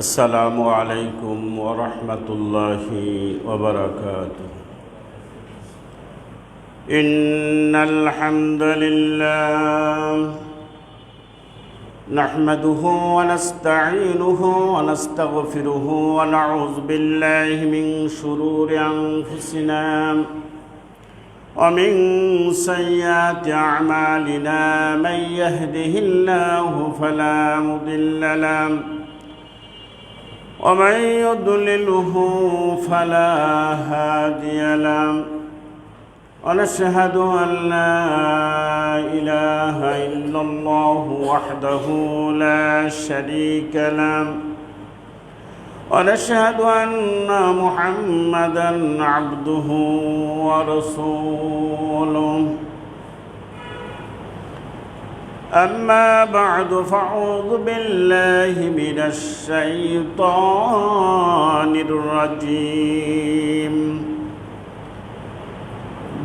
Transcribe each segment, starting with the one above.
আসসালামু আলাইকুম ওয়া রাহমাতুল্লাহি ওয়া বারাকাতুহু। ইন্নাল হামদালিল্লাহ নাহমাদুহু ওয়া নাস্তাঈনুহু ওয়া নাস্তাগফিরুহু ওয়া নাউযু বিল্লাহি মিন শুরুরি আনফুসিনা ওয়া মিন সাইয়্যাতি আ'মালিনা মান ইয়াহদিহিল্লাহু ফালা মুদিল্লা লাহু ومن يضلله فلا هادي له ونشهد أن لا إله إلا الله وحده لا شريك له ونشهد أن محمدا عبده ورسوله أما بعد فأعوذ بالله من الشيطان الرجيم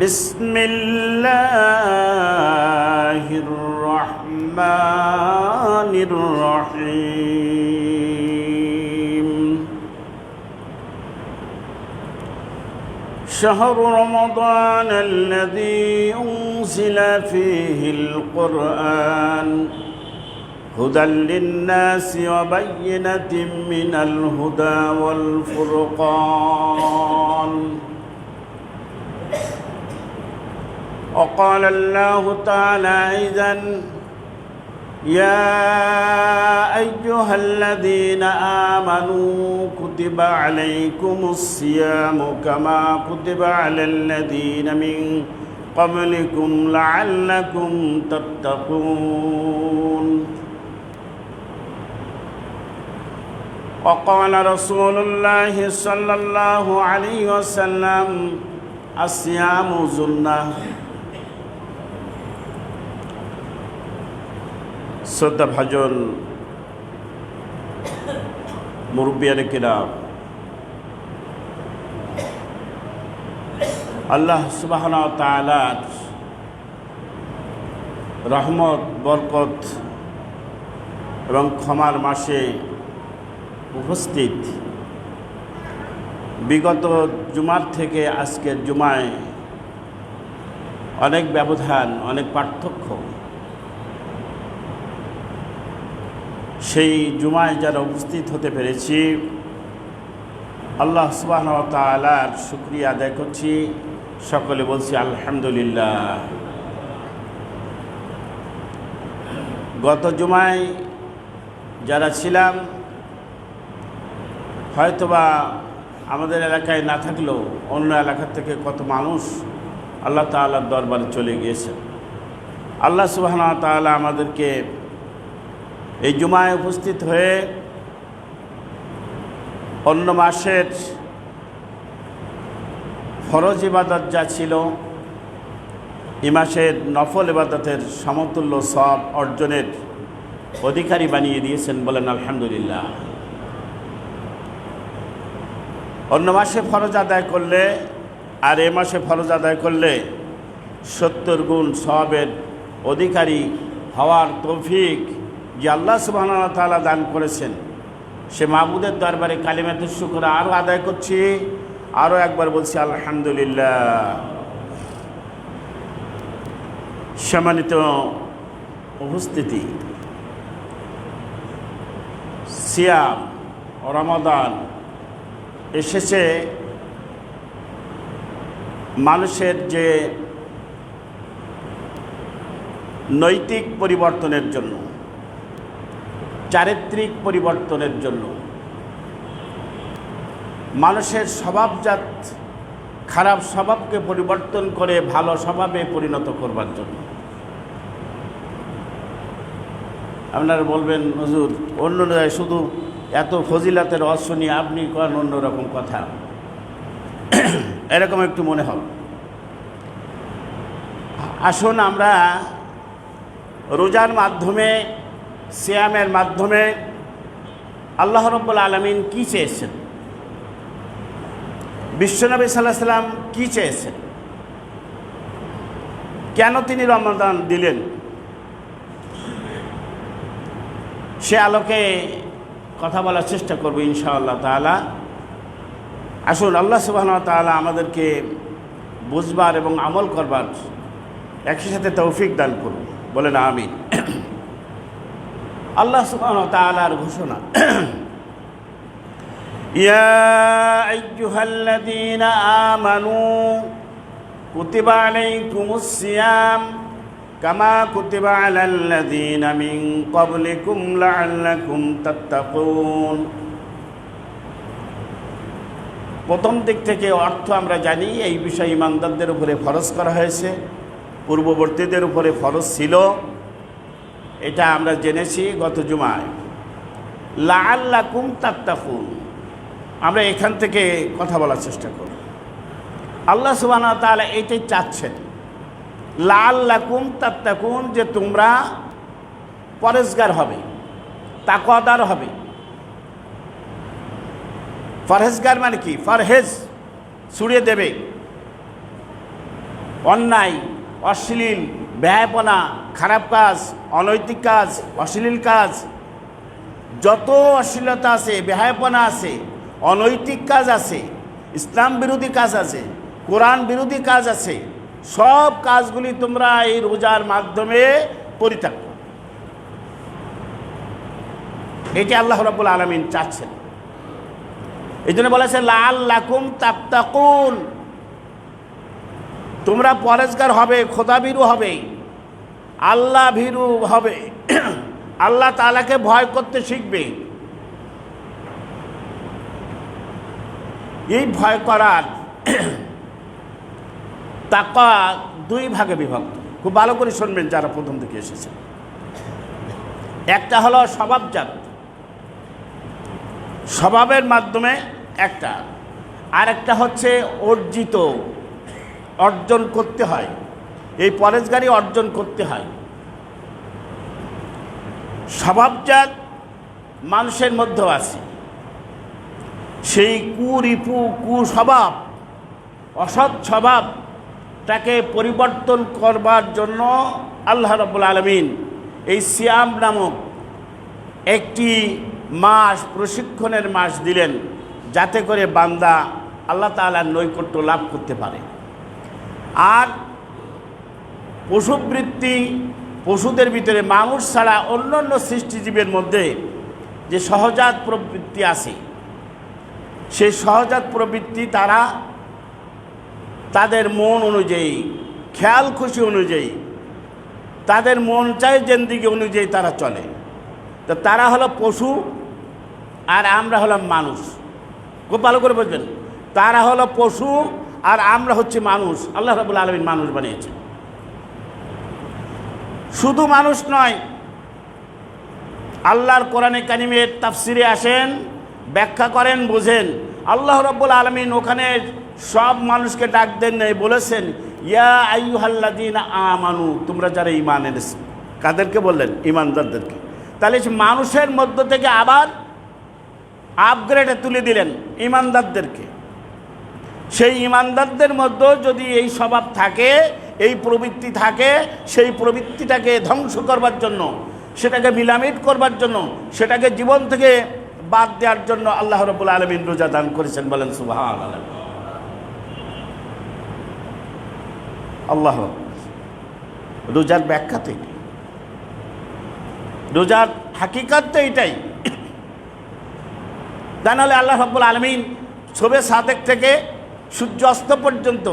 بسم الله الرحمن الرحيم شهر رمضان الذي أنزل فيه القرآن هدى للناس وبينة من الهدى والفرقان وقال الله تعالى أيضا يا أيها الذين آمنوا كتب عليكم الصيام كما كتب على الذين من قبلكم لعلكم تتقون وقال رسول الله صلى الله عليه وسلم الصيام جنة শ্রদ্ধা ভাজন মুরব্বিয়ানে কিরাম, আল্লাহ সুবহানাহু ওয়া তাআলার রহমত, বরকত এবং ক্ষমার মাসে উপস্থিত বিগত জুমার থেকে আজকের জুমায় অনেক ব্যবধান, অনেক পার্থক্য। সেই জুমায় যারা উপস্থিত হতে পেরেছি, আল্লাহ সুবহানাহু ওয়া তাআলার শুকরিয়া আদায় করছি। সকলে বলছি আলহামদুলিল্লাহ। গত জুমায় যারা ছিলাম, হয়তোবা আমাদের এলাকায় না থাকলেও অন্য এলাকা থেকে কত মানুষ আল্লাহ তাআলার দরবারে চলে গিয়েছে। আল্লাহ সুবহানাহু ওয়া তাআলা আমাদেরকে এই জুমায় উপস্থিত হয়ে অন্য মাসের ফরজ ইবাদত যা ছিল, এই মাসের নফল ইবাদতের সমতুল্য সওয়াব অর্জনের অধিকারী বানিয়ে দিয়েছেন। বলেন আলহামদুলিল্লাহ। অন্য মাসে ফরজ আদায় করলে আর এ মাসে ফরজ আদায় করলে 70 গুণ সওয়াবের অধিকারী হওয়ার তৌফিক যে আল্লাহ সুবহানাহু ওয়া তাআলা দান করেছেন, সে মাবুদের দরবারে কালিমাতুশ শুকর আরও আদায় করছি। আরও একবার বলছি আলহামদুলিল্লাহ। সম্মানিত উপস্থিতি, সিয়াম রমাদান এসেছে মানুষের যে নৈতিক পরিবর্তনের জন্য, চারিত্রিক পরিবর্তনের জন্য, মানুষের স্বভাবজাত খারাপ স্বভাবকে পরিবর্তন করে ভালো স্বভাবে পরিণত করবার জন্য। আপনারা বলবেন, হুজুর অন্য জায়গায় শুধু এত ফজিলাতের ওয়াজ শুনি, আপনি করেন অন্যরকম কথা, এরকম একটু মনে হবে। আসুন আমরা রোজার মাধ্যমে, সিয়ামের মাধ্যমে আল্লাহ রাব্বুল আলামিন কি চেয়েছেন, বিশ্বনবী সাল্লাল্লাহু আলাইহি সাল্লাম কি চেয়েছেন, কেন তিনি রমাদান দিলেন, সে আলোকে কথা বলার চেষ্টা করব ইনশাআল্লাহ তাআলা। আসুন আল্লাহ সুবহানাহু ওয়া তাআলা আমাদেরকে বুঝবার এবং আমল করবার একই সাথে তৌফিক দান করুন, বলেন আমিন। আল্লাহ সুবহানাহু ওয়া তাআলার ঘোষণা, ইয়া আইয়ুহাল্লাযীনা আমানু কুতিবা আলাইকুমুস সিয়াম কামা কুতিবা আলাল্লাযীনা মিন ক্বাবলিকুম লাআল্লাকুম তাত্তাকুন। প্রথম দিক থেকে অর্থ আমরা জানি, এই বিষয় ইমানদারদের উপরে ফরজ করা হয়েছে, পূর্ববর্তীদের উপরে ফরজ ছিল, এটা আমরা জেনেছি গত জুমায়। লাআল্লাকুম তাত্তাকুন, আমরা এখান থেকে কথা বলার চেষ্টা করব। আল্লাহ সুবহানাহু ওয়া তাআলা এইটাই চাচ্ছেন, লাআল্লাকুম তাত্তাকুন, যে তোমরা পরেজগার হবে, তাকওয়াদার হবে। পরহেজগার মানে কি? পরহেজ ছুড়িয়ে দেবে অন্যায়, অশ্লীল, ব্যয়াপনা, খারাপ কাজ, অনৈতিক কাজ, অশ্লীল কাজ, যত অশ্লীলতা আছে, ব্যয়াপনা আছে, অনৈতিক কাজ আছে, ইসলাম বিরোধী কাজ আছে, কোরআন বিরোধী কাজ আছে, সব কাজগুলি তোমরা এই রোজার মাধ্যমে পরিত্যাগ করো। এটি আল্লাহ রাব্বুল আলামিন চাচ্ছেন। এই জন্য বলেছে লাআল্লাকুম তাত্তাকুন, তোমরা পরেজগার হবে, খোদাভীরু হবে, আল্লাহ ভীরু হবে, আল্লাহ তাআলাকে ভয় করতে শিখবে। এই ভয় করার তাকওয়া দুই ভাগে বিভক্ত, খুব ভালো করে শুনবেন যারা প্রথম থেকে এসেছে। একটা হলো স্বভাবজাত, স্বভাবের মাধ্যমে একটা, আর একটা হচ্ছে অর্জিত, অর্জন করতে হয়, এই পরেজগারি অর্জন করতে হয়। স্বভাবজাত মানুষের মধ্যেও আছে, সেই কুরিপু, কুস্বভাব, অসৎ স্বভাবটাকে পরিবর্তন করবার জন্য আল্লাহ রাব্বুল আলামিন এই সিয়াম নামক একটি মাস, প্রশিক্ষণের মাস দিলেন, যাতে করে বান্দা আল্লাহ তাআলার নৈকট্য লাভ করতে পারে। আর পশুবৃত্তি, পশুদের ভিতরে মানুষ ছাড়া অন্য অন্য সৃষ্টিজীবের মধ্যে যে সহজাত প্রবৃত্তি আছে, সেই সহজাত প্রবৃত্তি তারা তাদের মন অনুযায়ী, খেয়াল খুশি অনুযায়ী, তাদের মন চাই জেন্দিগি অনুযায়ী তারা চলে। তো তারা হলো পশু আর আমরা হলাম মানুষ। খুব ভালো করে বুঝবেন, তারা হলো পশু আর আমরা হচ্ছে মানুষ। আল্লাহ রাব্বুল আলামিন মানুষ বানিয়েছে। শুধু মানুষ নয়, আল্লাহর কোরআনে কারিমের তাফসিরে আসেন, ব্যাখ্যা করেন, বোঝেন। আল্লাহ রাব্বুল আলামিন ওখানে সব মানুষকে ডাক দেন নাই, বলেছেন ইয়া আইয়ুহাল্লাযীনা আমানু, তোমরা যারা ঈমান এনেছো। কাদেরকে বললেন? ঈমানদারদেরকে। তাহলে মানুষের মধ্য থেকে আবার আপগ্রেডে তুলে দিলেন ঈমানদারদেরকে। সেই ঈমানদারদের মধ্যে যদি এই স্বভাব থাকে, এই প্রবৃত্তি থাকে, সেই প্রবৃত্তিটাকে ধ্বংস করবার জন্য, সেটাকে মিলামিট করবার জন্য, সেটাকে জীবন থেকে বাদ দেওয়ার জন্য আল্লাহ রাব্বুল আলামিন রোজা দান করেছেন। বলেন সুবহানাল্লাহ। আল্লাহ, রোজার ব্যাখ্যা তো এটাই, রোজার হাকিকত তো এটাই। তা নাহলে আল্লাহ রাব্বুল আলামিন শবে সাদেক থেকে সূর্য অস্ত পর্যন্ত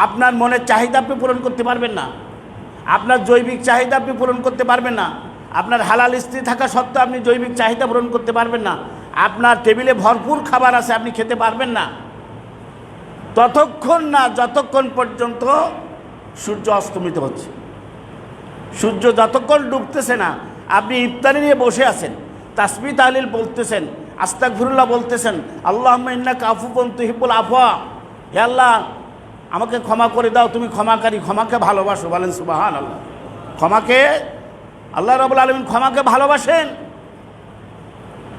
আপনার মনের চাহিদা আপনি পূরণ করতে পারবেন না, আপনার জৈবিক চাহিদা আপনি পূরণ করতে পারবেন না, আপনার হালাল স্ত্রী থাকা সত্ত্বেও আপনি জৈবিক চাহিদা পূরণ করতে পারবেন না, আপনার টেবিলে ভরপুর খাবার আছে, আপনি খেতে পারবেন না ততক্ষণ না যতক্ষণ পর্যন্ত সূর্য অস্তমিত হচ্ছে। সূর্য যতক্ষণ ডুবতেছে না, আপনি ইফতারি নিয়ে বসে আছেন, তাসবিহ তাহলিল বলতেছেন, আস্তাগফিরুল্লাহ বলতেছেন, আল্লাহুম্মা ইন্নাকা আফুউন তুহিব্বুল আফওয়া, হে আল্লাহ আমাকে ক্ষমা করে দাও, তুমি ক্ষমাকারী, ক্ষমাকে ভালোবাসো। বলেন সুবহানাল্লাহ। ক্ষমাকে, আল্লাহ রাব্বুল আলামিন ক্ষমাকে ভালোবাসেন।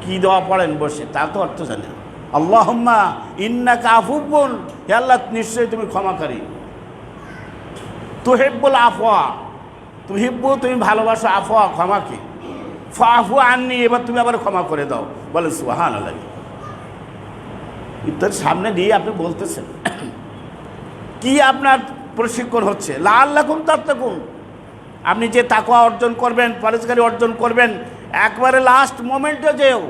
কি দোয়া পড়েন বসে, তা তো অর্থ জানেন। আল্লাহুম্মা ইন্নাকা আফুউন, হে আল্লাহ নিশ্চয়ই তুমি ক্ষমাকারী, তুহিব্বুল আফওয়া, তুহিব্বু তুমি ভালোবাসো, আফওয়া ক্ষমাকে, ফাফু আননি, এবার তুমি আবার ক্ষমা করে দাও। বলে সুবহানাল্লাহ। ইফতার সামনে নিয়ে আপনি বলতেছেন, কি আপনার প্রশিক্ষণ হচ্ছে? লাআল্লাকুম তাত্তাকুন। আপনি যে তাকওয়া অর্জন করবেন, পরেজগারি অর্জন করবেন, একবারে লাস্ট মোমেন্টে যেও,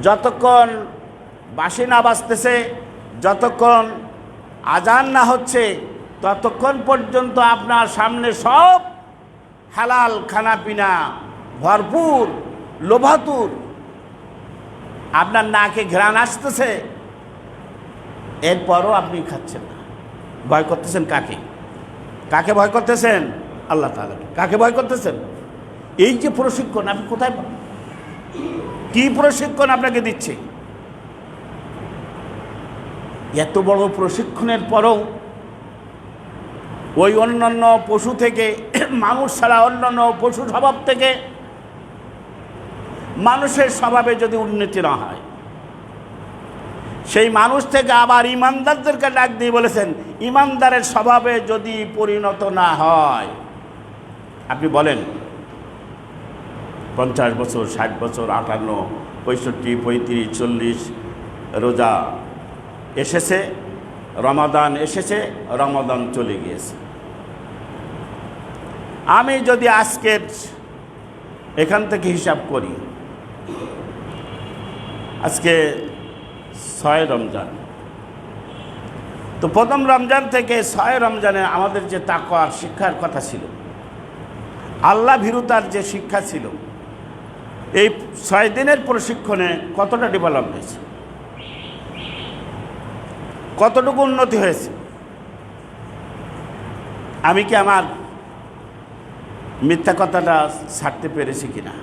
যতক্ষণ বাঁশি না বাজতেছে, যতক্ষণ আজান না হচ্ছে, ততক্ষণ পর্যন্ত আপনার সামনে সব হালাল খানাপিনা ভরপুর, লোভাতুর, আপনার নাকে ঘ্রাণ আসতেছে, এরপরও আপনি খাচ্ছেন না। ভয় করতেছেন কাকে? কাকে ভয় করতেছেন? আল্লাহ তাআলাকে। কাকে ভয় করতেছেন? এই যে প্রশিক্ষণ আপনি কোথায় পাবেন? কি প্রশিক্ষণ আপনাকে দিচ্ছে? এত বড় প্রশিক্ষণের পরও ওই অন্যান্য পশু থেকে, মানুষ ছাড়া অন্যান্য পশু স্বভাব থেকে মানুষের স্বভাবে যদি উন্নতি না হয়, সেই মানুষ থেকে আবার ইমানদারদেরকে ডাক দিয়ে বলেছেন, ইমানদারের স্বভাবে যদি পরিণত না হয়, আপনি বলেন 50 বছর, 60 বছর, 58, 65, 35, 40 রোজা এসেছে, রমাদান এসেছে, রমাদান চলে গিয়েছে। আমি যদি আজকের এখান থেকে হিসাব করি, আজকে 6 রমজান, তো প্রথম রমজান থেকে 6 রমজানে আমাদের যে তাকওয়ার শিক্ষার কথা ছিল, আল্লাহ ভীরুতার যে শিক্ষা ছিল, এই 6 দিনের প্রশিক্ষণে কতটা ডেভেলপ হয়েছে, কতটুকু উন্নতি হয়েছে? আমি কি আমার মিথ্যা কথাটা ছাড়তে পেরেছি কিনা?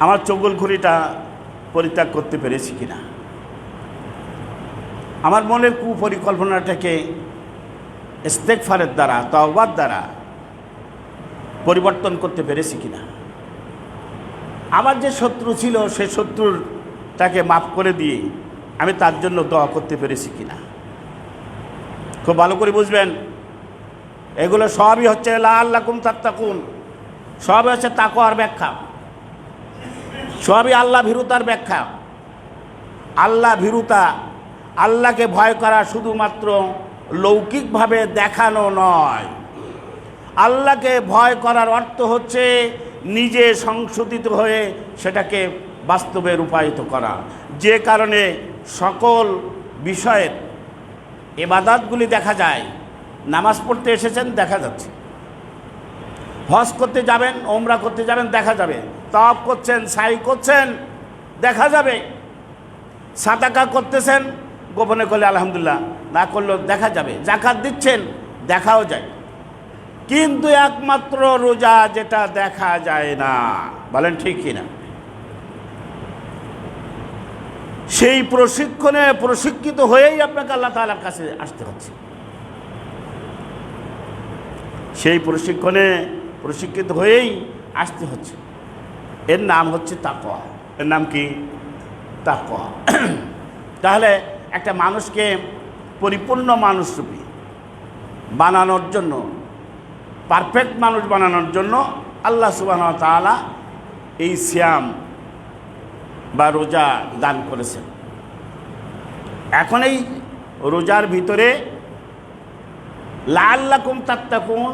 আমার চগলখুরিটা পরিত্যাগ করতে পেরেছি কিনা? আমার মনের কুপরিকল্পনাটাকে ইস্তেগফারের দ্বারা, তওবার দ্বারা পরিবর্তন করতে পেরেছি কিনা? আমার যে শত্রু ছিল, সে শত্রুরটাকে মাফ করে দিয়ে আমি তার জন্য দোয়া করতে পেরেছি কিনা? খুব ভালো করে বুঝবেন, এগুলো সবই হচ্ছে লাআল্লাকুম তাত্তাকুন, সবই হচ্ছে তাকওয়ার ব্যাখ্যা, সবই আল্লাহ ভীরুতার ব্যাখ্যা। আল্লাহ ভীরুতা, আল্লাহকে ভয় করা শুধুমাত্র লৌকিকভাবে দেখানো নয়। আল্লাহকে ভয় করার অর্থ হচ্ছে নিজে সংশোধিত হয়ে সেটাকে বাস্তবে রূপায়িত করা, যে কারণে সকল বিষয়ের ইবাদতগুলি দেখা যায়। নামাজ পড়তে এসেছেন, দেখা যাচ্ছে। হজ করতে যাবেন, ওমরা করতে যাবেন, দেখা যাবে। তাওয়াফ করছেন, সাই করছেন, দেখা যাবে। সাদাকা করতেছেন, গোপনে করলে আলহামদুলিল্লাহ, না করলেও দেখা যাবে। যাকাত দিচ্ছেন, দেখাও যায়। কিন্তু একমাত্র রোজা যেটা দেখা যায় না, বলেন ঠিক কিনা? সেই প্রশিক্ষণে প্রশিক্ষিত হয়েই আপনাকে আল্লাহ তাআলার কাছে আসতে হচ্ছে। সেই প্রশিক্ষণে প্রশিক্ষিত হয়েই আসতে হচ্ছে। এর নাম হচ্ছে তাকওয়া। এর নাম কি? তাকওয়া। তাহলে একটা মানুষকে পরিপূর্ণ মানুষরূপী বানানোর জন্য, পারফেক্ট মানুষ বানানোর জন্য আল্লাহ সুবহানাহু ওয়া তাআলা এই সিয়াম বা রোজা দান করেছেন। এখন এই রোজার ভিতরে লাআল্লাকুম তাত্তাকুন,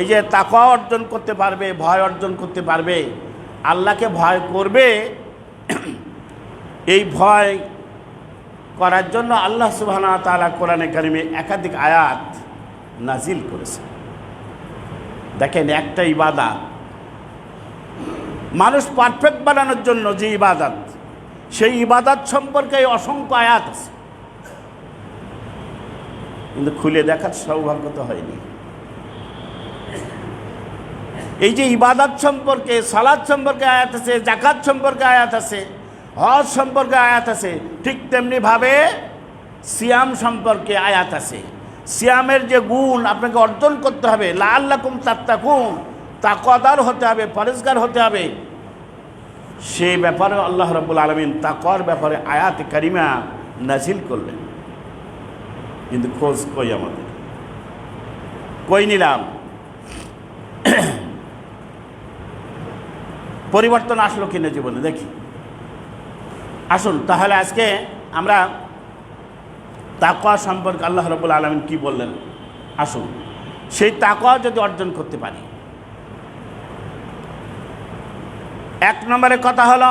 এই যে তাকওয়া অর্জন করতে পারবে, ভয় অর্জন করতে পারবে, আল্লাহকে ভয় করবে, এই ভয় করার জন্য আল্লাহ সুবহানাহু ওয়া তাআলা কোরআনে কারিমে একাধিক আয়াত নাজিল করেছেন। দেখেন, একটা ইবাদত মানুষ পারফেক্ট বানানোর জন্য যে ইবাদত, সেই ইবাদত সম্পর্কে অসংখ্য আয়াত আছে, কিন্তু খুলে দেখার সৌভাগ্য তো হয়নি। এই যে ইবাদত সম্পর্কে, সালাত সম্পর্কে আয়াত আছে, যাকাত সম্পর্কে আয়াত আছে, হজ সম্পর্কে আয়াত আছে, ঠিক তেমনিভাবে সিয়াম সম্পর্কে আয়াত আছে। সিয়ামের যে গুণ আপনাকে অর্জন করতে হবে, লাআল্লাকুম তাত্তাকুন, তাকওয়াদার হতে হবে, পরেজগার হতে হবে, সেই ব্যাপারে আল্লাহ রাব্বুল আলামিন তাকওয়ার ব্যাপারে আয়াত কারিমা নাজিল করলেন। কিন্তু খোঁজ কই আমাদের? কই নিলাম? পরিবর্তন আসলো কিনা জীবনে দেখি। আসুন তাহলে আজকে আমরা তাকওয়া সম্পর্কে আল্লাহ রাব্বুল আলামিন কি বললেন, আসুন সেই তাকওয়া যদি অর্জন করতে পারি। এক নম্বরে কথা হলো,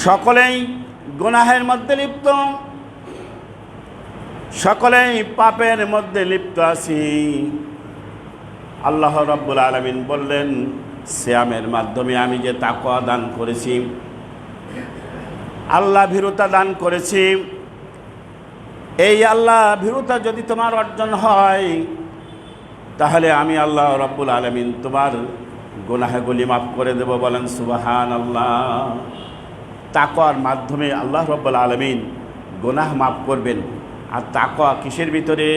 সকলেই গুনাহের মধ্যে লিপ্ত, সকলেই পাপের মধ্যে লিপ্ত আছি। আল্লাহ রাব্বুল আলামিন বললেন, সিয়ামের মাধ্যমে আমি যে তাকওয়া দান করেছি, আল্লাহ ভীরুতা দান করেছি, এই আল্লাহ ভীরুতা যদি তোমার অর্জন হয় তাহলে আমি আল্লাহ রাব্বুল আলামিন তোমার গুনাহগুলি মাফ করে দেব। বলেন সুবহানাল্লাহ। তাকওয়ার মাধ্যমে আল্লাহ রাব্বুল আলামিন গুনাহ মাফ করবেন। আর তাকওয়া কিসের ভিতরে?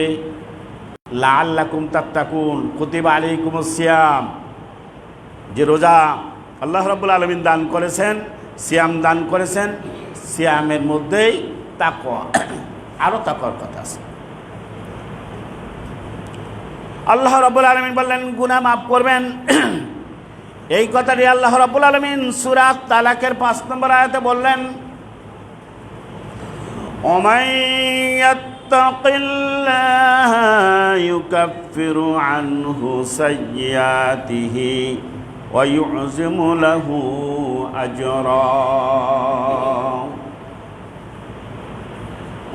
লাআল্লাকুম তাত্তাকুন, কুতিবা আলাইকুমুস সিয়াম, যে রোজা আল্লাহ রাব্বুল আলামিন দান করেছেন, সিয়াম দান করেছেন, সিয়ামের মধ্যেই তাকওয়া। আরও তাকওয়ার কথা আছে। আল্লাহ রাব্বুল আলামিন বললেন গুনাহ মাফ করবেন। এই কথাটি আল্লাহ রাব্বুল আলামিন সূরা তালাকের 5 নম্বর আয়াতে বললেন, ওমাই ইয়াত্তাকিল্লাহা ইউকাফিরু আনহু সাইয়্যাতিহি ওয়া ইউযিমু লাহু আজরা।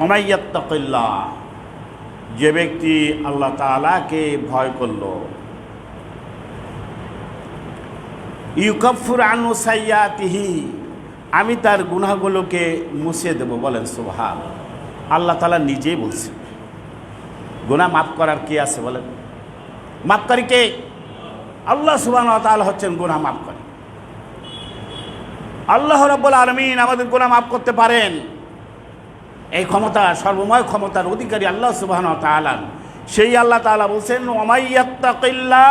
ওমাই ইয়াত্তাকিল্লাহ, যে ব্যক্তি আল্লাহ তাআলাকে ভয় করল, ইউকাফিরু আনহু সাইয়্যাতিহি, আমি তার গুনাহগুলোকে মুছে দেব। বলেন সুবহানাল্লাহ। আল্লাহ তাআলা নিজেই বলছেন। গুনাহ মাফ করার কি আছে বলেন? মাফ করি কে? আল্লাহ সুবহানাহু ওয়া তাআলা হচ্ছেন গুনাহ মাফ করে। আল্লাহ রাব্বুল আলামিন আমাদের গুনাহ মাফ করতে পারেন। এই ক্ষমতা, সর্বময় ক্ষমতার অধিকারী আল্লাহ সুবহানাহু ওয়া তাআলা। সেই আল্লাহ তাআলা বলছেন, ওমাই ইয়াত্তাকিল্লাহ,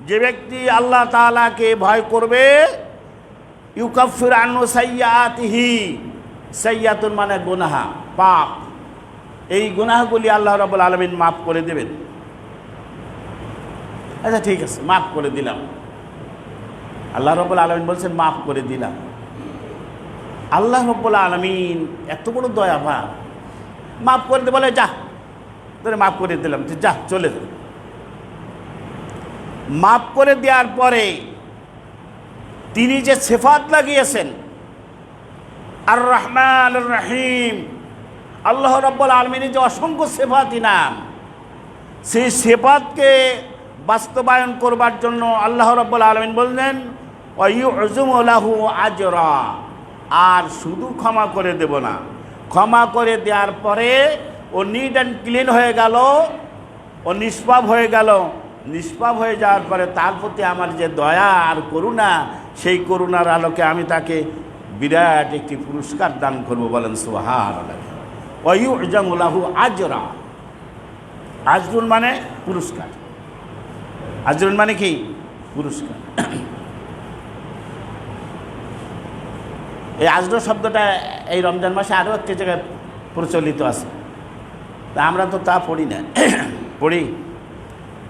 যে ব্যক্তি আল্লাহ তাআলাকে ভয় করবে, ইউকাফির আনহু সাইয়্যাতিহি, সাইয়্যাতুন মানে গুনাহ, পাপ, এই গুনাহগুলি আল্লাহ রাব্বুল আলামিন মাফ করে দেবেন। আচ্ছা ঠিক আছে, মাফ করে দিলাম। আল্লাহ রাব্বুল আলামিন বলছেন মাফ করে দিলাম। আল্লাহ রাব্বুল আলামিন এত বড় দয়াবান, মাফ করে দে বলে, যা তোরে মাফ করে দিলাম, যা চলে যা। মাফ করে দেওয়ার পরে তিনি যে সিফাত লাগিয়েছেন, আর রহমান আর রহিম, আল্লাহ রাব্বুল আলামিনের যে অসংখ্য সিফাতি নাম, সেই সিফাতকে বাস্তবায়ন করবার জন্য আল্লাহ রাব্বুল আলামিন বললেন, ওয়া ইউযিমু লাহু আজরা, আর শুধু ক্ষমা করে দেব না, ক্ষমা করে দেওয়ার পরে ও নিট অ্যান্ড ক্লিন হয়ে গেল, ও নিষ্পাপ হয়ে গেল। নিষ্পাপ হয়ে যাওয়ার পরে তার প্রতি আমার যে দয়া আর করুণা, সেই করুণার আলোকে আমি তাকে বিরাট একটি পুরস্কার দান করব। বলেন সুবহানাল্লাহ। ওয়া ইউযিমু লাহু আজরা, আজরুন মানে পুরস্কার, আজরুন মানে কি? পুরস্কার। এই আজর শব্দটা এই রমজান মাসে আরও একটি জায়গায় প্রচলিত আছে, তা আমরা তো তা পড়ি না। পড়ি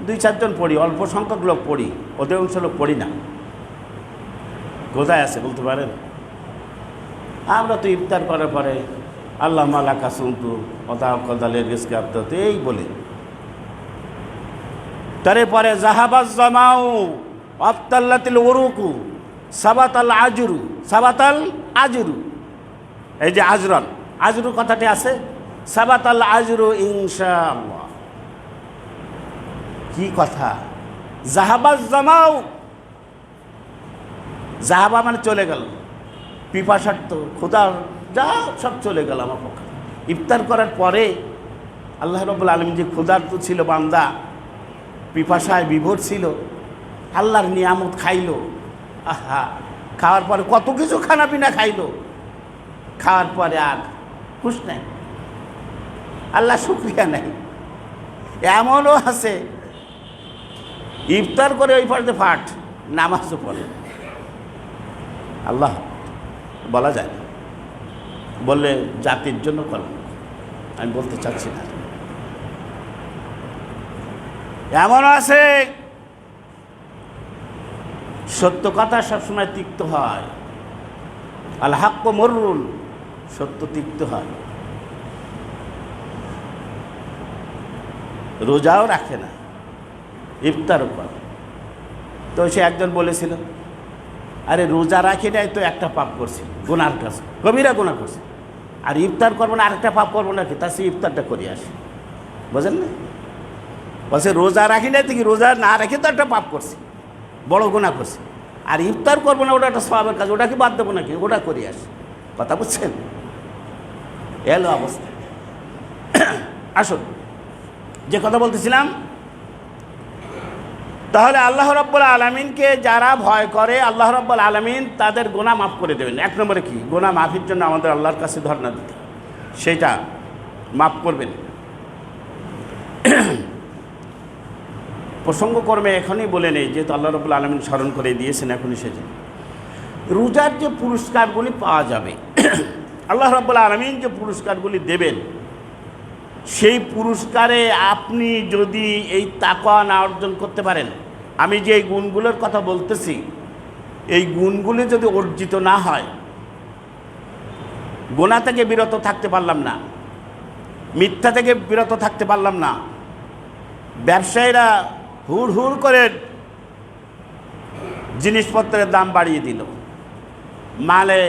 2-4 জন পড়ি, অল্প সংখ্যক লোক পড়ি, অধিকাংশ লোক পড়ি না। কোথায় আছে বলতে পারেন? আমরা তো ইফতার করার পরে আল্লাহ মালাকা সুন্তু অতাকদালের রিজকে আবদাত এই বলে, তারপরে জাহাবাজ জামাউ আফতাল্লাতিল উরুকু সাবাতাল আজরু, সাবাতাল আজরু, এই যে আজরান, আজরু কথাটি আছে, সাবাতাল আজরু ইনশাআল্লাহ। কি কথা? জাহাবাজ জামাউ, জাহাবা মানে চলে গেল, পিপাসার্থ, ক্ষুধার যা সব চলে গেল আমার পক্ষে। ইফতার করার পরে আল্লাহ রাব্বুল আলামিন যে ক্ষুধার্ত ছিল বান্দা, পিপাসায় বিভোর ছিল, আল্লাহর নিয়ামত খাইলো। আহা, খাওয়ার পরে কত কিছু খানা পিনা খাইলো, খাওয়ার পরে আর খুশ নাই, আল্লাহ শুকরিয়া নাই। এমনও আছে ইফতার করে ওই পাশে ফাট, নামাজও পড়ে। আল্লাহ বলা যায় না, বললে জাতির জন্য কলঙ্ক, আমি বলতে চাচ্ছি না। এমন আছে সত্য কথা সবসময় তিক্ত হয়। আল হাক্ক মররুন, সত্য তিক্ত হয়। রোজাও রাখে না, ইফতারও করে। তো সে একজন বলেছিল, আরে রোজা রাখি নাই তো একটা পাপ করছি, গুনার কাজ, কবিরা গুনাহ করছি, আর ইফতার করবো না আরেকটা পাপ করবো নাকি, তা সে ইফতারটা করে আসে। বুঝলেন না? বলছে রোজা রাখি নাই তো কি, রোজা না রেখে তো একটা পাপ করছি, বড় গুনাহ করছি, আর ইফতার করবো না, ওটা একটা সওয়াবের কাজ, ওটা কি বাদ দেবো নাকি, ওটা করে আসে। কথা বুঝছেন? এলো অবস্থা। আসুন, যে কথা বলতেছিলাম, তাহলে আল্লাহ রাব্বুল আলামিনকে যারা ভয় করে, আল্লাহ রাব্বুল আলামিন তাদের গুনাহ মাফ করে দেবেন। এক নম্বরে কি, গুনাহ মাফির জন্য আমাদের আল্লাহর কাছে ধর্ণা দিতে, সেটা মাফ করবেন। প্রসঙ্গক্রমে এখনই বলে নেই, যেহেতু আল্লাহ রাব্বুল আলামিন স্মরণ করে দিয়েছেন, এখনই সেটা রোজার যে পুরস্কারগুলি পাওয়া যাবে, আল্লাহ রাব্বুল আলামিন যে পুরস্কারগুলি দেবেন, সেই পুরস্কারে আপনি যদি এই তাকওয়া না অর্জন করতে পারেন, আমি যে এই গুণগুলোর কথা বলতেছি, এই গুণগুলি যদি অর্জিত না হয়, গুনাহ থেকে বিরত থাকতে পারলাম না, মিথ্যা থেকে বিরত থাকতে পারলাম না, ব্যবসায়ীরা হুড় হুড় করে জিনিসপত্রের দাম বাড়িয়ে দিল, মালে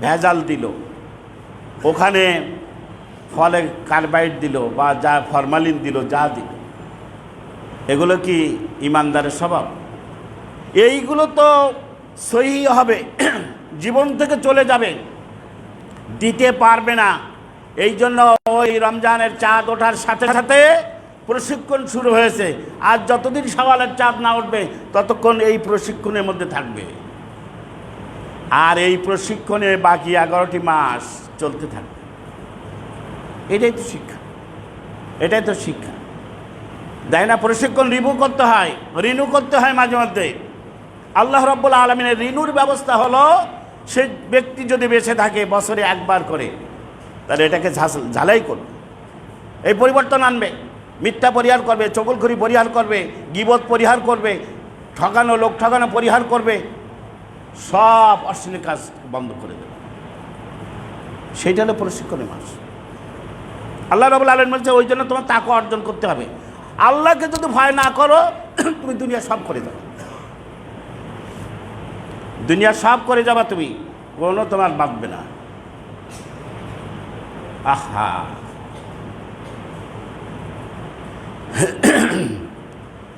ভেজাল দিল, ওখানে ফলে কার্বাইড দিল বা যা ফরমালিন দিল, যা দিল, এগুলো কি ইমানদারের স্বভাব? এইগুলো তো সহি হবে, জীবন থেকে চলে যাবে, দিতে পারবে না। এই জন্য ওই রমজানের চাঁদ ওঠার সাথে সাথে প্রশিক্ষণ শুরু হয়েছে। আর যতদিন সওয়ালের চাঁদ না উঠবে ততক্ষণ এই প্রশিক্ষণের মধ্যে থাকবে, আর এই প্রশিক্ষণে বাকি 11টি মাস চলতে থাকবে। এটাই তো শিক্ষা, এটাই তো শিক্ষা, তাই না? প্রশিক্ষণ রিভিউ করতে হয়, রিনিউ করতে হয় মাঝে মধ্যে। আল্লাহ রাব্বুল আলামিনের রিনিউর ব্যবস্থা হলো, সে ব্যক্তি যদি বেঁচে থাকে বছরে একবার করে, তাহলে এটাকে ঝালাই করবে, এই পরিবর্তন আনবে, মিথ্যা পরিহার করবে, চগলখড়ি পরিহার করবে, গীবত পরিহার করবে, ঠকানো, লোক ঠকানো পরিহার করবে, সব অশ্লীল কাজ বন্ধ করে দেবে। সেইটা হলো প্রশিক্ষণের মাস। আল্লাহ রাব্বুল আলামিন বলছে, ওই জন্য তোমার তাকওয়া অর্জন করতে হবে। আল্লাহকে যদি ভয় না করো, তুমি দুনিয়া সব করে যাবে, দুনিয়া সব করে যাবা, তুমি কোনো তোমার বাঁচবে না। আহা,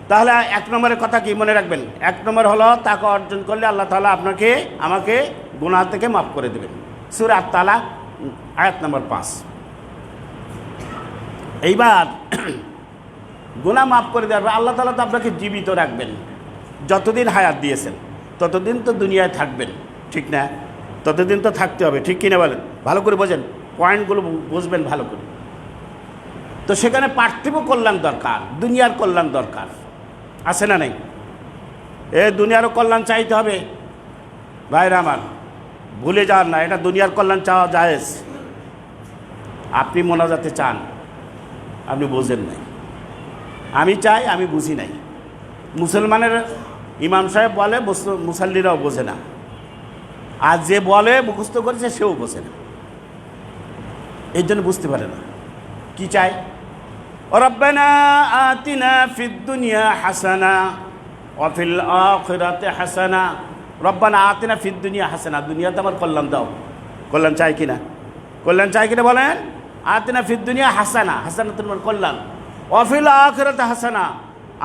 তাহলে এক নম্বরের কথা কি মনে রাখবেন? এক নম্বর হলো, তাকওয়া অর্জন করলে আল্লাহ তাআলা আপনাকে আমাকে গুনাহ থেকে মাফ করে দেবেন। সূরা আত-তালাক আয়াত নম্বর 5। এইবার গুনাহ মাফ করে দেওয়ার আল্লাহ তাআলা তো আপনাকে জীবিত রাখবেন, যতদিন হায়াত দিয়েছেন ততদিন তো দুনিয়ায় থাকবেন, ঠিক না? ততদিন তো থাকতে হবে, ঠিক কিনা বলেন? ভালো করে বোঝেন, পয়েন্টগুলো বুঝবেন ভালো করে। তো সেখানে পার্থিব কল্যাণ দরকার, দুনিয়ার কল্যাণ দরকার, আছে না নেই? দুনিয়ারও কল্যাণ চাইতে হবে ভাইরা আমার, ভুলে যান না, এটা দুনিয়ার কল্যাণ চাওয়া জায়েজ। আপনি মোনাজাতে চান, আপনি বোঝেন নাই, আমি চাই, আমি বুঝি নাই। মুসলমানের ইমাম সাহেব বলে, মুসাল্লিরাও বোঝে না, আর যে বলে মুখস্থ করেছে সেও বোঝে না, এই জন্য বুঝতে পারে না। কি চাই? রব্বানা আতিনা ফিদ দুনিয়া হাসানা ওয়া ফিল আখিরাতি হাসানা। রব্বানা আতিনা ফিদ দুনিয়া হাসানা, দুনিয়াতে আমার কল্যাণ দাও। কল্যাণ চাই কিনা? কল্যাণ চাই কিনা বলেন? আতিনা ফিদ দুনিয়া হাসানা, হাসানা তোমার কল্যাণ। ওয়া ফিল আখিরাতি হাসানা,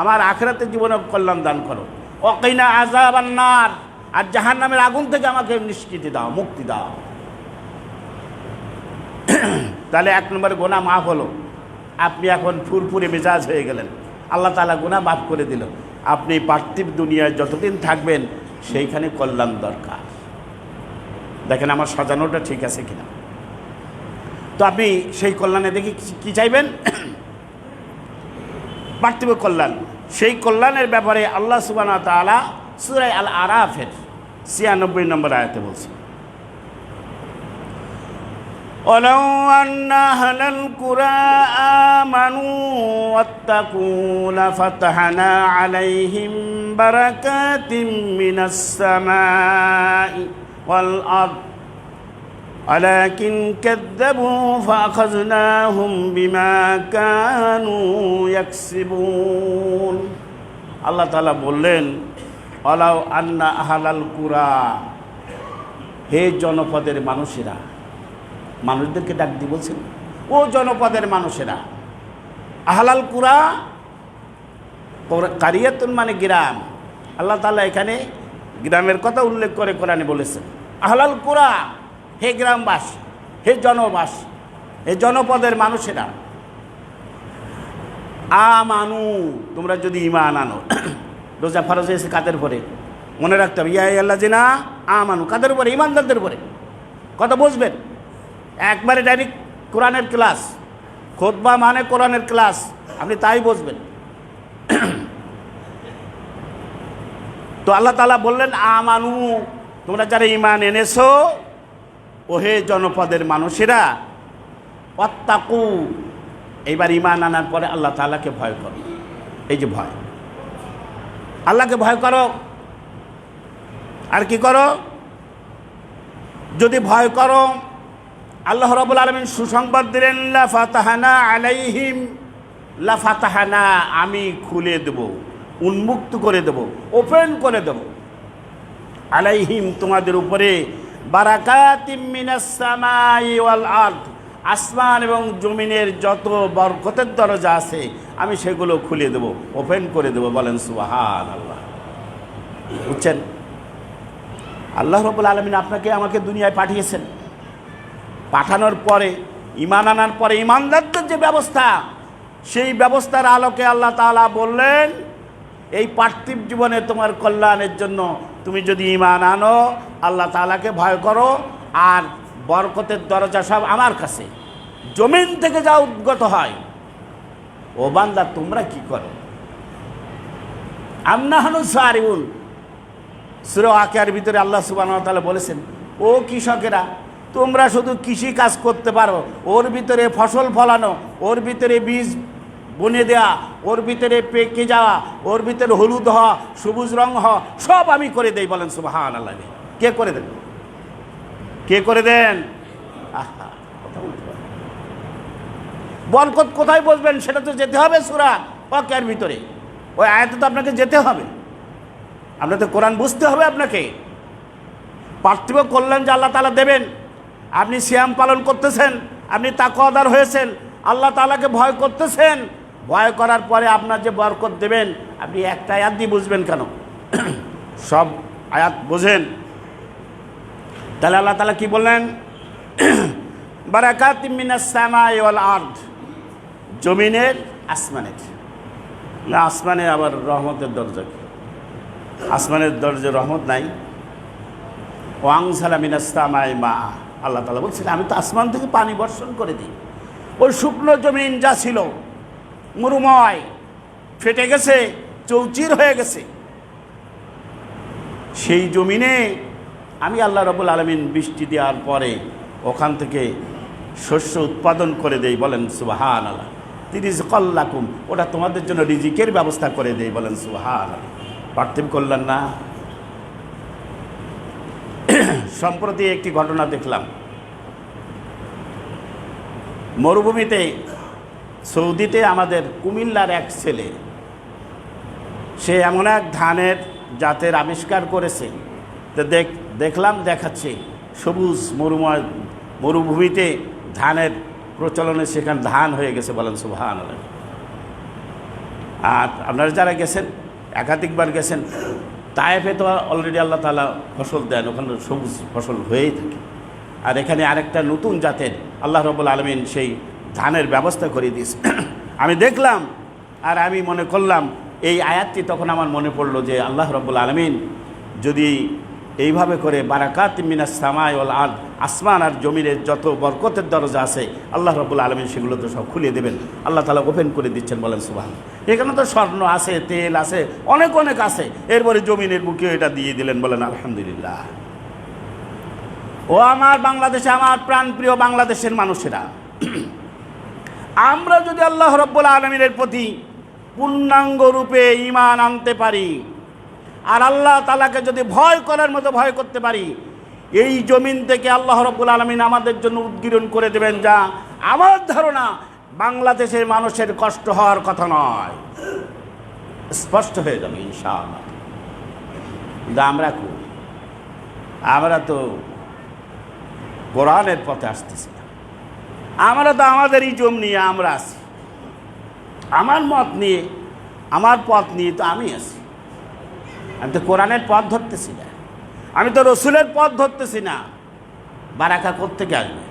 আমার আখিরাতের জীবনে কল্যাণ দান করো। ওয়া কিনা আযাবান নার, আর জাহান্নামের আগুন থেকে আমাকে নিষ্কৃতি দাও, মুক্তি দাও। তাহলে এক নম্বরে গুনাহ মাফ হলো, আপনি এখন ফুরফুরে মেজাজ হয়ে গেলেন, আল্লাহ তাআলা গুনাহ মাফ করে দিল। আপনি পার্থিব দুনিয়ায় যতদিন থাকবেন সেইখানে কল্যাণ দরকার। দেখেন আমার সাজানোটা ঠিক আছে কিনা। তো আপনি সেই কল্যাণে দেখি কি চাইবেন? পার্থিব কল্যাণ। সেই কল্যাণের ব্যাপারে আল্লাহ সুবহানাহু ওয়া তাআলা সূরা আল আরাফের 96 নম্বর আয়াতে বলছেন, ولو أن أهل القرى آمنوا واتقوا لفتحنا عليهم بركات من السماء والأرض ولكن كذبوا فأخذناهم بما كانوا يكسبون আল্লাহ তাআলা বললেন ওয়ালাউ আন্না আহলাল কুরা, হে জনপদের মানুষেরা, মানুষদেরকে ডাক দিয়ে বলছেন ও জনপদের মানুষেরা। আহলাল কুরা, কারিয়াতুন মানে গ্রাম। আল্লাহ তাআলা এখানে গ্রামের কথা উল্লেখ করে কোরআনে বলেছেন। আহলাল কুরা, হে গ্রামবাস, হে জনবাস, হে জনপদের মানুষেরা, আমানু, তোমরা যদি ঈমান আনো। রোজা ফরজ হয়েছে কাদের উপরে? মনে রাখতে হবে, ইয়া আল্লাযিনা আমানু, কাদের উপরে? ঈমানদারদের উপরে। কথা বুঝবেন? একবারে ডাইরেক্ট কোরআনের ক্লাস, খুতবা মানে কোরআনের ক্লাস, আপনি তাই বুঝবেন। তো আল্লাহ তাআলা বললেন আমানু, তোমরা যারা ঈমান এনেছো, ওহে জনপদের মানুষেরা, ওয়াত্তাকু, এইবার ঈমান আনার পরে আল্লাহ তাআলাকে ভয় করো। এই যে ভয়, আল্লাহকে ভয় করো। আর কি করো? যদি ভয় করো, আল্লাহ রাব্বুল আলামিন সুসংবাদ দিলেন, লা ফাতাহানা আলাইহিম, লা ফাতাহানা, আমি খুলে দেব, উন্মুক্ত করে দেব, ওপেন করে দেব, আলাইহিম, তোমাদের উপরে, বারাকাতিম মিনাস সামাই ওয়াল আরদ, আসমান এবং জমিনের যত বরকতের দরজা আছে আমি সেগুলো খুলে দেব, ওপেন করে দেব। বলেন সুবহানাল্লাহ। বুঝছেন? আল্লাহ রাব্বুল আলামিন আপনাকে আমাকে দুনিয়ায় পাঠিয়েছেন। পাঠানোর পরে, ঈমান আনার পরে ঈমানদারদের যে ব্যবস্থা, সেই ব্যবস্থার আলোকে আল্লাহ তাআলা বললেন, এই পার্থিব জীবনে তোমার কল্যাণের জন্য তুমি যদি ঈমান আনো, আল্লাহ তাআলাকে ভয় করো, আর বরকতের দরজা সব আমার কাছে, জমিন থেকে যা উদ্গত হয়। ও বান্দা, তোমরা কি করো? আমনাহানু সারিউন, সূরা ওয়াকিয়ার ভিতরে আল্লাহ সুবহানাহু ওয়া তাআলা বলেছেন, ও কৃষকেরা, তোমরা শুধু কৃষি কাজ করতে পারো, ওর ভিতরে ফসল ফলানো, ওর ভিতরে বীজ বুনে দেওয়া, ওর ভিতরে পেকে যাওয়া, ওর ভিতরে হলুদ হওয়া, সবুজ রং হওয়া, সব আমি করে দেই। বলেন সুবহানাল্লাহ। কে করে দেন? কে করে দেন? আহা, কথা বলতে পারেন। বরকত কোথায় বসবেন সেটা তো যেতে হবে সূরা ওয়াকিয়ার ভিতরে, ওই আয়াতে তো আপনাকে যেতে হবে, আপনাকে কোরআন বুঝতে হবে। আপনাকে পার্থিব কল্যাণ যে আল্লাহ তাআলা দেবেন, আপনি সিয়াম পালন করতেছেন, আপনি তাকওয়াদার হয়েছেন, আল্লাহ তাআলাকে ভয় করতেছেন, ভয় করার পরে আপনার যে বরকত দেবেন, আপনি একটা আয়াত দিয়ে বুঝবেন কেন? সব আয়াত বোঝেন। তাহলে আল্লাহ তাআলা কি বললেন? বারাকাতিম মিনাস সামাই ওয়াল আরদ, জমিনের, আসমানের। না, আসমানে আবার রহমতের দরজা, আসমানের দরজা রহমত নাই। ওয়াংসালা মিনাস সামাই মা, আল্লাহ তাআলা বলছেন আমি তো আসমান থেকে পানি বর্ষণ করে দিই। ওই শুকনো জমিন যা ছিল মরুময়, ফেটে গেছে, চৌচির হয়ে গেছে, সেই জমিনে আমি আল্লাহ রাব্বুল আলামিন বৃষ্টি দেওয়ার পরে ওখান থেকে শস্য উৎপাদন করে দেই। বলেন সুবহানাল্লাহ। রিজকাল লাকুম, ওটা তোমাদের জন্য রিজিকের ব্যবস্থা করে দেই। বলেন সুবহানাল্লাহ। পার্থিব কল্যাণ না? সম্প্রতি একটি ঘটনা দেখলাম, মরুভূমিতে, সৌদিতে, আমাদের কুমিল্লার এক ছেলে, সে এমন এক ধানের জাতের আবিষ্কার করেছে, তো দেখলাম দেখাচ্ছে সবুজ মরুভূমিতে ধানের প্রচলনে সেখানে ধান হয়ে গেছে। বলেন সুবহানাল্লাহ। আর আপনারা যারা গেছেন, একাধিকবার গেছেন, তায়েফে তো অলরেডি আল্লাহ তাআলা ফসল দেন, ওখানে সবুজ ফসল হয়েই থাকে। আর এখানে আরেকটা নতুন জাতের আল্লাহ রাব্বুল আলামিন সেই ধানের ব্যবস্থা করে দিয়েছে। আমি দেখলাম আর আমি মনে করলাম, এই আয়াতটি তখন আমার মনে পড়লো যে আল্লাহ রাব্বুল আলামিন যদি এইভাবে করে বারাকাত মিনাস সামাই ওয়াল আরদ, আসমান আর জমিনের যত বরকতের দরজা আছে আল্লাহ রাব্বুল আলামিন সেগুলো তো সব খুলে দেবেন, আল্লাহ তাআলা ওপেন করে দিচ্ছেন। বলেন সুবহানাল্লাহ। এখানে তো স্বর্ণ আছে, তেল আছে, অনেক অনেক আছে, এরপরে জমিনের বুকে এটা দিয়ে দিলেন। বলেন আলহামদুলিল্লাহ। ও আমার বাংলাদেশে, আমার প্রাণপ্রিয় বাংলাদেশের মানুষেরা, আমরা যদি আল্লাহ রাব্বুল আলামিনের প্রতি পূর্ণাঙ্গ রূপে ঈমান আনতে পারি, আর আল্লাহ তাআলাকে যদি ভয় করার মতো ভয় করতে পারি, এই জমিন থেকে আল্লাহ রাব্বুল আলামিন আমাদের জন্য উদ্গীরণ করে দেবেন, যা আমার ধারণা বাংলাদেশের মানুষের কষ্ট হওয়ার কথা নয়, স্পষ্ট হয়ে যাবে ইনশাআল্লাহ। কিন্তু আমরা তো কোরআনের পথে আসতেছি না, আমরা তো আমাদের ইজম নিয়ে আমরা আছি, আমার মত নিয়ে, আমার পথ নিয়ে তো আমি আছি। আমি তো কোরআনের পথ ধরতেছি না, আমি তো রসুলের পথ ধরতেছি না। বারাকা কোত্থেকে আসবে?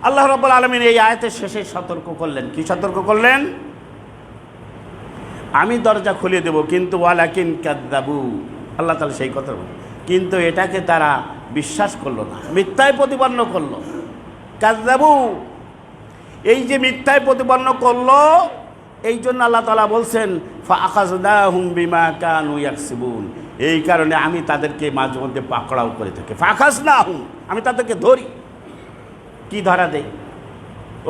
আল্লাহ রাব্বুল আলামিন এই আয়াতের শেষে সতর্ক করলেন। কি সতর্ক করলেন? আমি দরজা খুলে দেব, কিন্তু ওয়ালাকিন কাযযাবু, আল্লাহ তাআলা সেই কথা বলেন, কিন্তু এটাকে তারা বিশ্বাস করলো না, মিথ্যায় প্রতিপন্ন করলো। কাযযাবু, এই যে মিথ্যায় প্রতিপন্ন করলো, এই জন্য আল্লাহ তাআলা বলছেন ফাআখাযনাহুম বিমা কানু ইয়াকসিবুন, এই কারণে আমি তাদেরকে মাঝে মধ্যে পাকড়াও করে থাকি। ফাআখাযনাহুম, আমি তাদেরকে ধরি। কি ধরা দেই?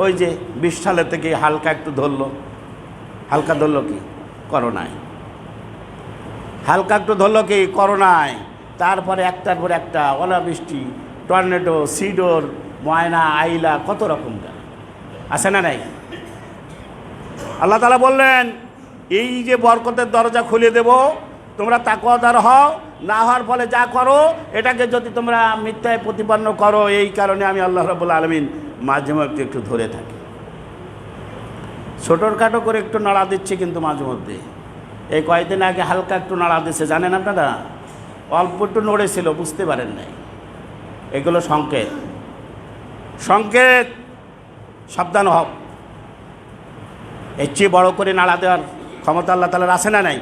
ওই যে 20 সালের থেকে হালকা একটু ধরলো, হালকা ধরলো কি? করোনায়। হালকা একটু ধরলো কি? করোনায়। তারপরে একটার পর একটা অনাবৃষ্টি, টর্নেডো, সিডোর, ময়না, আইলা, কত রকম আছে না নাই? আল্লাহ তাআলা বললেন এই যে বরকতের দরজা খুলে দেব, তোমরা তাকওয়াদার হও, না হওয়ার ফলে যা করো এটাকে যদি তোমরা মিথ্যায় প্রতিপন্ন করো, এই কারণে আমি আল্লাহ রাব্বুল আলামিন মাঝে মধ্যে একটু ধরে থাকি। ছোটোখাটো করে একটু নাড়া দিচ্ছে, কিন্তু মাঝে মধ্যে এই কয়েকদিন আগে হালকা একটু নাড়া দিচ্ছে, জানেন আপনারা? অল্প একটু নড়েছিল, বুঝতে পারেন নাই। এগুলো সংকেত, সংকেত, সাবধান হও। এর চেয়ে বড় করে নাড়া দেওয়ার ক্ষমতা আল্লাহ তাআলার আছে না নাই?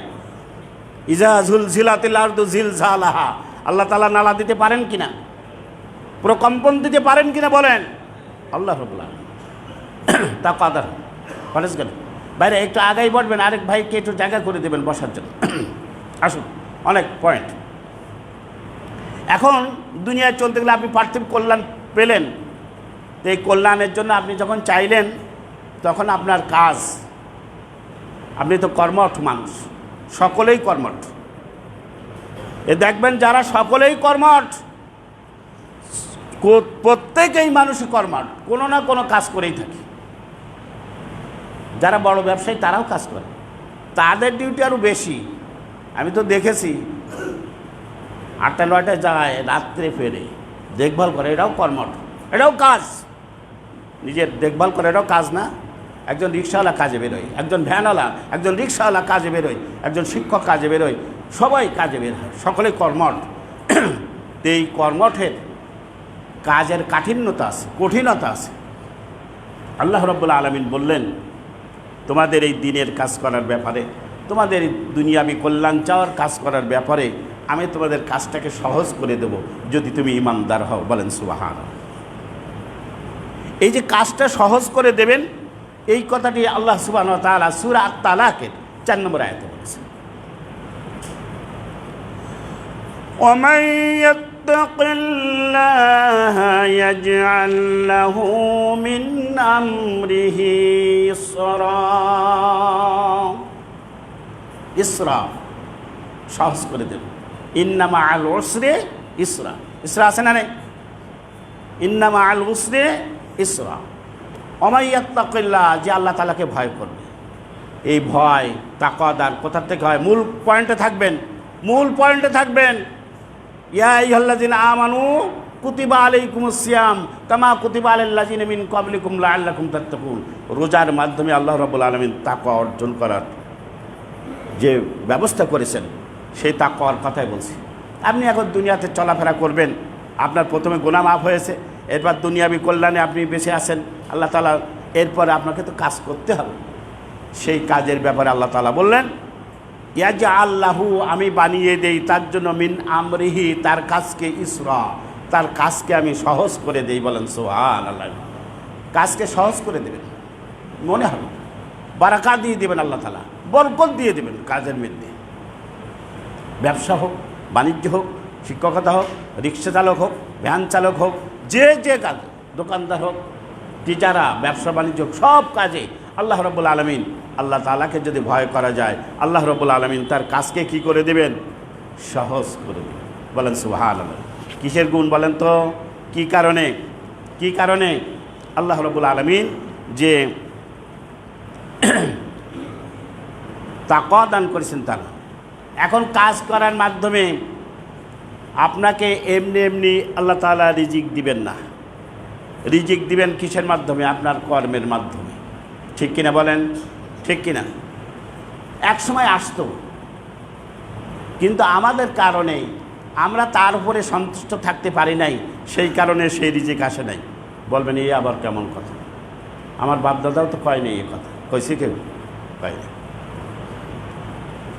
ইজা জুলজিলাতিল আরদু জিলজালাহা, আল্লাহ তাআলা নাড়া দিতে পারেন কিনা, প্রকম্পন দিতে পারেন কিনা বলেন? আল্লাহ রাব্বুল আলামিন। তাকওয়াদার কলেজ গেল বাইরে একটু আগাই বসবেন, আরেক ভাইকে একটু জায়গা করে দেবেন বসার জন্য। আসুন, অনেক পয়েন্ট। এখন দুনিয়ায় চলতে গেলে আপনি পার্থিব কল্যাণ পেলেন, তো এই কল্যাণের জন্য আপনি যখন চাইলেন, তখন আপনার কাজ, আপনি তো কর্মঠ মানুষ, সকলেই কর্মঠ। এ দেখবেন যারা সকলেই কর্মঠ, প্রত্যেকেই মানুষই কর্মঠ, কোনো না কোনো কাজ করেই থাকে। যারা বড় ব্যবসায়ী তারাও কাজ করে, তাদের ডিউটি আরও বেশি। আমি তো দেখেছি 8টা-9টায় যায়, রাত্রে ফেরে, দেখভাল করে, এটাও কর্মঠ, এটাও কাজ। নিজের দেখভাল করে, এটাও কাজ না? একজন রিক্সাওয়ালা কাজে বেরোয়, একজন ভ্যানওয়ালা, একজন রিক্সাওয়ালা কাজে বেরোয়, একজন শিক্ষক কাজে বেরোয়, সবাই কাজে বের হয়, সকলেই কর্মঠ। এই কর্মঠের কাজের কাঠিন্যতা আছে, কঠিনতা আছে। আল্লাহ রাব্বুল আলামিন বললেন তোমাদের এই দিনের কাজ করার ব্যাপারে, তোমাদের দুনিয়াবি কল্যাণ চাওয়ার কাজ করার ব্যাপারে আমি তোমাদের কাজটাকে সহজ করে দেব, যদি তুমি ঈমানদার হও। বলেন সুবহানাল্লাহ। এই যে কাজটা সহজ করে দেবেন, এই কথাটি আল্লাহ সুবহানাহু ওয়া তাআলা সূরা আত-তালাকের 4 নম্বর আয়াতে বলেছেন। ওয়ামান ইয়াত্তাকিল্লাহা ইয়াজআল লাহু মিন আমরিহি ইসরা, ইসরা সহজ করে দেব। ইন্না মাআল উসরি ইসরা, ইসরা আছে না? ইন্না মাআল উসরি ইসরা। ওমান ইয়াত্তাকিল্লাহ, যে আল্লাহ তাআলাকে ভয় করবে। এই ভয় তাকওয়াদার কোথা থেকে হয়? মূল পয়েন্টে থাকবেন, মূল পয়েন্টে থাকবেন। ইয়া আইয়ুহাল্লাযিনা আমানু কুতিবা আলাইকুমুস সিয়াম কামা কুতিবা আলাল লাযিনা মিন ক্বাবলিকুম লাআল্লাকুম তাত্তাকুন। রোজার মাধ্যমে আল্লাহ রাব্বুল আলামিন তাকওয়া অর্জন করার যে ব্যবস্থা করেছেন, সেই তাকওয়ার কথাই বলছি। আপনি এখন দুনিয়াতে চলাফেরা করবেন, আপনার প্রথমে গুনাহ মাফ হয়েছে, এরপর দুনিয়াবি কল্যাণে আপনি বেঁচে আছেন আল্লাহ তাআলা, এরপরে আপনাকে তো কাজ করতে হবে। সেই কাজের ব্যাপারে আল্লাহ তাআলা বললেন ইয়াজআল লাহু, আমি বানিয়ে দেই তার জন্য, মিন আমরিহি, তার কাজকে, ইসরা, তার কাজকে আমি সহজ করে দেই। বলেন সুবহানাল্লাহ। কাজকে সহজ করে দেবেন, মনে হবে বারাকা দিয়ে দেবেন আল্লাহ তাআলা, বরকত দিয়ে দেবেন কাজের মধ্যে। ব্যবসা হোক, বাণিজ্য হোক, শিক্ষকতা হোক, রিক্সা চালক হোক, ভ্যান চালক হোক, যে কাজ, দোকানদার হোক, টিচাররা, ব্যবসা বাণিজ্য, সব কাজে আল্লাহ রাব্বুল আলামিন, আল্লাহ তাআলাকে যদি ভয় করা যায়, আল্লাহ রাব্বুল আলামিন তার কাজকে কি করে দেবেন? সহজ করে দেবেন। বলেন সুবহানাল্লাহ। কিসের গুণ বলেন তো? কি কারণে আল্লাহ রাব্বুল আলামিন যে তাকওয়া দান করেছেন তার। এখন কাজ করার মাধ্যমে আপনাকে এমনি আল্লাহ তাআলা রিজিক দিবেন না। রিজিক দিবেন কিসের মাধ্যমে? আপনার কর্মের মাধ্যমে। ঠিক কিনা বলেন? ঠিক কিনা? এক সময় আসতো, কিন্তু আমাদের কারণে আমরা তার উপরে সন্তুষ্ট থাকতে পারি নাই, সেই কারণে সেই রিজিক আসে নাই। বলবেন এই আবার কেমন কথা? আমার বাপদাদাও তো কয় নেই, এই কথা কইছে কেউ? কয় না।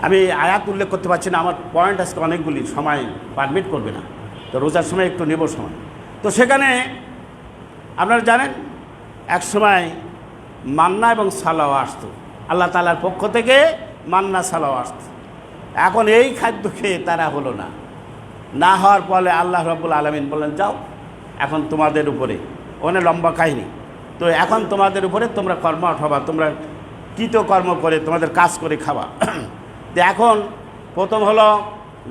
আমি আয়াত উল্লেখ করতে পারছি না, আমার পয়েন্ট আজকে অনেকগুলি, সময় পারমিট করবে না, তো রোজার সময় একটু নেব সময়। তো সেখানে আপনারা জানেন এক সময় মান্না এবং সালাও আসতো, আল্লাহ তাআলার পক্ষ থেকে মান্না সালাও আসতো। এখন এই খাদ্য খেয়ে তারা হলো না হওয়ার ফলে আল্লাহ রাব্বুল আলামিন বললেন যাও, এখন তোমাদের উপরে, ওখানে লম্বা কাহিনী, তো এখন তোমাদের উপরে তোমরা কর্ম হবা, তোমরা কৃতকর্ম করে তোমাদের কাজ করে খাবা। তো এখন প্রথম হলো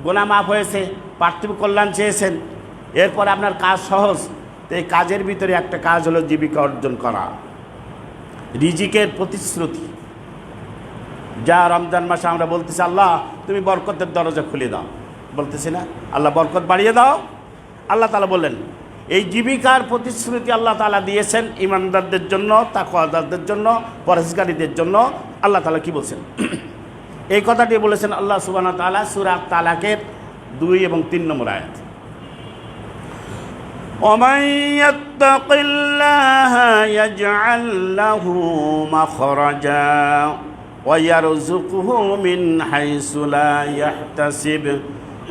গুনাহ মাফ হয়েছে, পার্থিব কল্যাণ চেয়েছেন, এরপর আপনার কাজ সহজ। তো এই কাজের ভিতরে একটা কাজ হলো জীবিকা অর্জন করা, রিজিকের প্রতিশ্রুতি। যা রমজান মাসে আমরা বলতেছি আল্লাহ তুমি বরকতের দরজা খুলে দাও, বলতেছি না আল্লাহ বরকত বাড়িয়ে দাও। আল্লাহ তাআলা বললেন এই জীবিকার প্রতিশ্রুতি আল্লাহ তাআলা দিয়েছেন ঈমানদারদের জন্য, তাকওয়াদারদের জন্য, পরহেজগারীদের জন্য। আল্লাহ তাআলা কি বলছেন? এই কথাটি বলেছেন আল্লাহ সুবহানাহু ওয়া তাআলা সূরা তালাকের 2 এবং 3 নম্বর আয়াত। ومن يتق الله يجعل له مخرجا ويرزقه من حيث لا يحتسب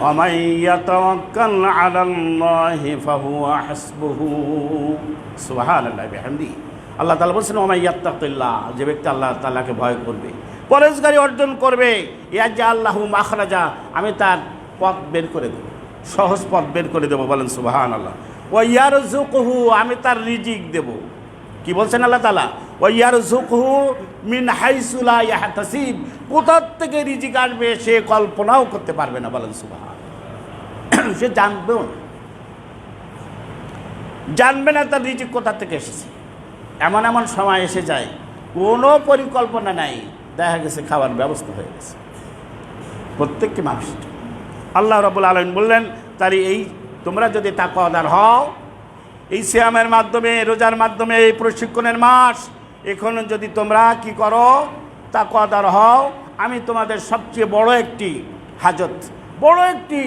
ومن يتوكل على الله فهو حسبه سبحان الله بحمده। আল্লাহ তাআলা বলেছেন ওমাই ইয়াত্তাকিল্লাহ, যে ব্যক্তি আল্লাহ তাআলাকে ভয় করবে, পরহেজগারি অর্জন করবে, ইয়াজআল লাহু মাখরাজা, আমি তার পথ বের করে দেব, সহজ পথ বের করে দেব। বলেন সুবহানাল্লাহ। ওয়া ইয়ারযুকুহু, আমি তার রিজিক দেব। কি বলছেন আল্লাহ তাআলা? ওয়া ইয়ারযুকুহু মিন হাইসু লা ইয়াহতাসিব, কোথা থেকে রিজিক আসবে সে কল্পনাও করতে পারবে না। বলেন সুবহানাল্লাহ। সে জানবে না তার রিজিক কোথা থেকে এসেছে। এমন সময় এসে যায় কোনো পরিকল্পনা নাই, দেখা গেছে খাবার ব্যবস্থা হয়ে গেছে প্রত্যেককে মানুষ। আল্লাহ রাব্বুল আলামিন বললেন তারই এই তোমরা যদি তাকওয়াদার হও, এই সিয়ামের মাধ্যমে, রোজার মাধ্যমে, এই প্রশিক্ষণের মাস, এখন যদি তোমরা কি করো, তাকওয়াদার হও, আমি তোমাদের সবচেয়ে বড় একটি হাজত, বড় একটি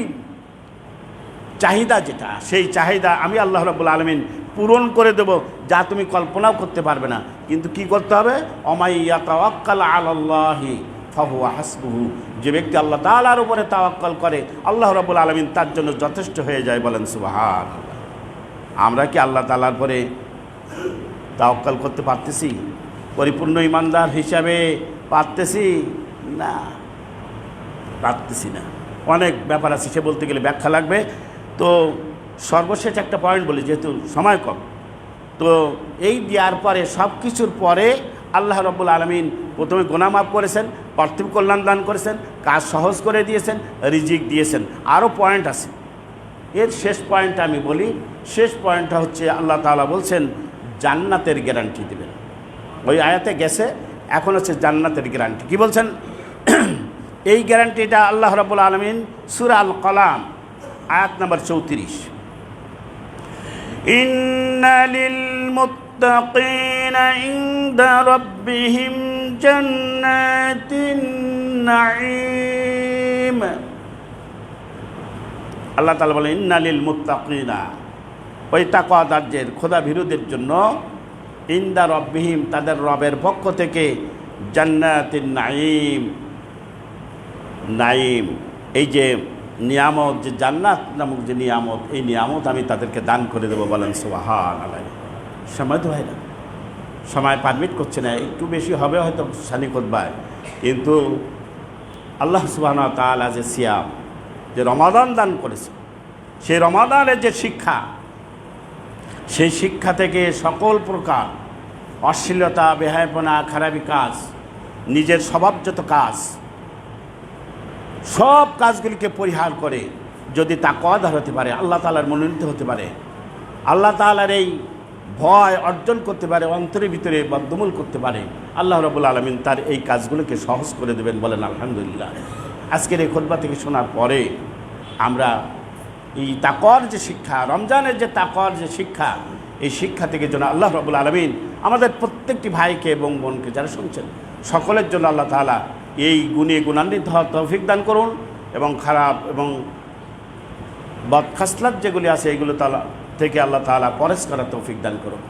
চাহিদা, যেটা সেই চাহিদা আমি আল্লাহ রাব্বুল আলামিন পূরণ করে দেব, যা তুমি কল্পনাও করতে পারবে না। কিন্তু কি করতে হবে? ওমাই ইয়াতাওয়াক্কাল আলাল্লাহি ফাহুয়া হাসবুহু, যে ব্যক্তি আল্লাহ তাআলার উপরে তাওয়াক্কুল করে আল্লাহ রাব্বুল আলামিন তার জন্য যথেষ্ট হয়ে যায়। বলেন সুবহানাল্লাহ। আমরা কি আল্লাহ তাআলার উপরে তাওয়াক্কুল করতে পারতেছি? পরিপূর্ণ ঈমানদার হিসাবে পারতেছি না, পারতেছি না। অনেক ব্যাপার আছে, সে বলতে গেলে ব্যাখ্যা লাগবে। তো সর্বশেষ একটা পয়েন্ট বলি, যেহেতু সময় কম। তো এই দেওয়ার পরে, সব কিছুর পরে আল্লাহ রাব্বুল আলামিন প্রথমে গুনাহ মাফ করেছেন, পার্থিব কল্যাণ দান করেছেন, কাজ সহজ করে দিয়েছেন, রিজিক দিয়েছেন। আরও পয়েন্ট আছে, এর শেষ পয়েন্টটা আমি বলি। শেষ পয়েন্টটা হচ্ছে আল্লাহ তাআলা বলছেন জান্নাতের গ্যারান্টি দেবেন। ওই আয়াতে গেছে, এখন হচ্ছে জান্নাতের গ্যারান্টি। কি বলছেন? এই গ্যারান্টিটা আল্লাহ রাব্বুল আলামিন সূরা আল কলাম আয়াত নাম্বার 34, ইন্না লিল মুত্তাকিনা ইনদা রাব্বিহিম জান্নাতিন নাঈম। আল্লাহ তাআলা বলেন ইন্না লিল মুত্তাকিনা, ওই তাকওয়াদারদের, খোদা ভীরুদের জন্য, ইনদা রাব্বিহিম, তাদের রবের পক্ষ থেকে, জান্নাতিন নাঈম, নাঈম, এই যে নিয়ামত, যে জান্নাত নামক যে নিয়ামত, এই নিয়ামত আমি তাদেরকে দান করে দেবো। বলেন সুবহানাল্লাহ। সময় তো হয় না, সময় পারমিট করছে না, একটু বেশি হবে হয়তো সানি খুতবায়, কিন্তু আল্লাহ সুবহানাহু ওয়া তাআলা যে সিয়াম, যে রমাদান দান করেছে, সেই রমাদানের যে শিক্ষা, সেই শিক্ষা থেকে সকল প্রকার অশ্লীলতা, বেহায়াপনা, খারাপি কাজ, নিজের স্বভাবজাত কাজ, সব কাজগুলিকে পরিহার করে যদি তাকওয়াদার হতে পারে, আল্লাহ তাআলার মনোনীত হতে পারে, আল্লাহ তাআলার এই ভয় অর্জন করতে পারে, অন্তরের ভিতরে বদ্ধমূল করতে পারে, আল্লাহ রাব্বুল আলামিন তার এই কাজগুলোকে সহজ করে দেবেন। বলেন আলহামদুলিল্লাহ। আজকের এই খুতবা থেকে শোনার পরে আমরা এই তাকওয়ার যে শিক্ষা, রমজানের যে তাকওয়ার যে শিক্ষা, এই শিক্ষা থেকে যেন আল্লাহ রাব্বুল আলামিন আমাদের প্রত্যেকটি ভাইকে এবং বোনকে যারা শুনছেন সকলের জন্য আল্লাহ তাআলা এই গুণে গুণান্বিত হওয়ার তৌফিক দান করুন, এবং খারাপ এবং বদখাসলাত যেগুলি আছে এগুলো তাআলা থেকে আল্লাহ তাআলা পরেজ করার তৌফিক দান করুন।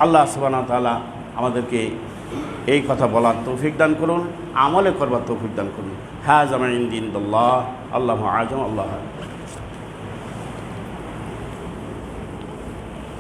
আল্লাহ সুবহানাহু ওয়া তাআলা আমাদেরকে এই কথা বলার তৌফিক দান করুন, আমলে করবার তৌফিক দান করুন। হাযা মা ইনদিল্লাহ, আল্লাহু আ'লাম, আল্লাহু